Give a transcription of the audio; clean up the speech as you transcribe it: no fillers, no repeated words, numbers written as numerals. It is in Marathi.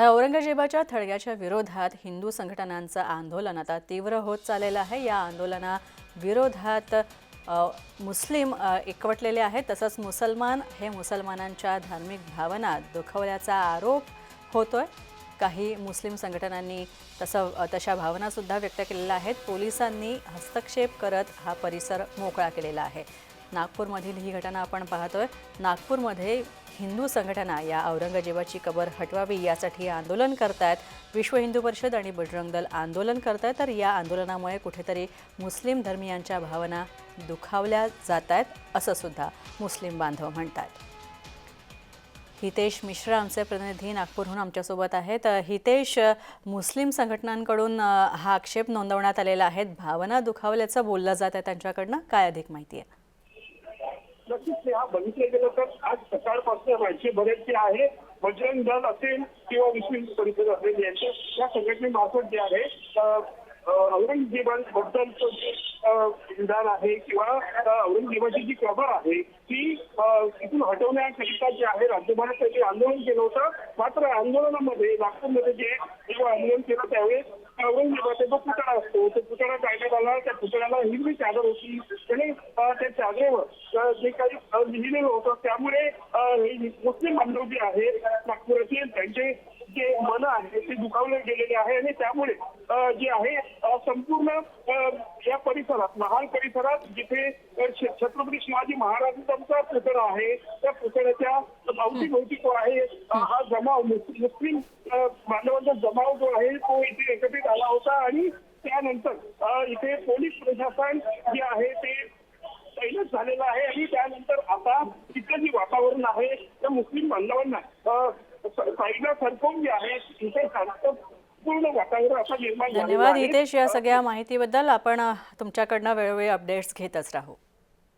औरंगजेबाच्या थडग्याच्या विरोधात हिंदू संघटनांचं आंदोलन आता तीव्र होत चाललेलं आहे। या आंदोलना विरोधात मुस्लिम एकवटलेले आहेत। तसंच मुसलमानांच्या धार्मिक भावना दुखवल्याचा आरोप होतोय। काही मुस्लिम संघटनांनी तशा भावना सुद्धा व्यक्त केलेल्या आहेत। पोलिसांनी हस्तक्षेप करत हा परिसर मोकळा केलेला आहे। नागपूरमधील ही घटना आपण पाहतोय। नागपूरमध्ये हिंदू संघटना या औरंगजेबाची कबर हटवावी यासाठी आंदोलन करतायत। विश्व हिंदू परिषद आणि बजरंग दल आंदोलन करतायत। तर या आंदोलनामुळे कुठेतरी मुस्लिम धर्मीयांच्या भावना दुखावल्या जातायत असं सुद्धा मुस्लिम बांधव म्हणतात। हितेश मिश्रा आमचे प्रतिनिधी नागपूरहून आमच्यासोबत आहेत। हितेश, मुस्लिम संघटनांकडून हा आक्षेप नोंदवण्यात आलेला आहे। भावना दुखावल्याचं बोललं जात आहे त्यांच्याकडनं, काय अधिक माहिती आहे? नक्कीच हा बघितलं गेलं तर आज सकाळपासून राज्य बरेच जे आहे बजरंग दल असेल किंवा विश्व हिंदू परिषद असेल या संघटनेमार्फत जे आहे औरंगजेबाबद्दलचं जे विधान आहे किंवा औरंगजेबाची जी कबर आहे ती तिथून हटवण्याकरिता जे आहे राज्यभरात आंदोलन केलं होतं। मात्र आंदोलनामध्ये नागपूरमध्ये जेव्हा आंदोलन केलं त्यावेळेस औरंगजेबाचा जो पुतळा असतो तो पुतळा काढण्यात आला। त्या पुतळ्याला हिरवी चादर होती आणि त्या चादरेवर जे काही लिहिलेलं होतं त्यामुळे मुस्लिम बांधव जे आहे नागपुराचे त्यांचे जे मन आहे ते दुखावले गेलेले आहे आणि त्यामुळे जे आहे संपूर्ण या परिसरात महाल परिसरात जिथे छत्रपती शिवाजी महाराजांचा पुतळा आहे त्या पुतळ्याच्या अवतीभोवती जो आहे हा जमाव मुस्लिम बांधवांचा जमाव जो आहे तो इथे एकत्रित आला होता आणि त्यानंतर इथे पोलीस प्रशासन जे आहे ते तैनात झालेलं आहे आणि त्यानंतर आता तिथलं जे वातावरण आहे त्या मुस्लिम बांधवांना साईडला सरकवून जे आहे इथे पूर्ण वातावरण असं निर्माण झालेलं आहे। धन्यवाद हितेश, या सगळ्या माहितीबद्दल। आपण तुमच्याकडनं वेळोवेळी अपडेट्स घेतच राहू।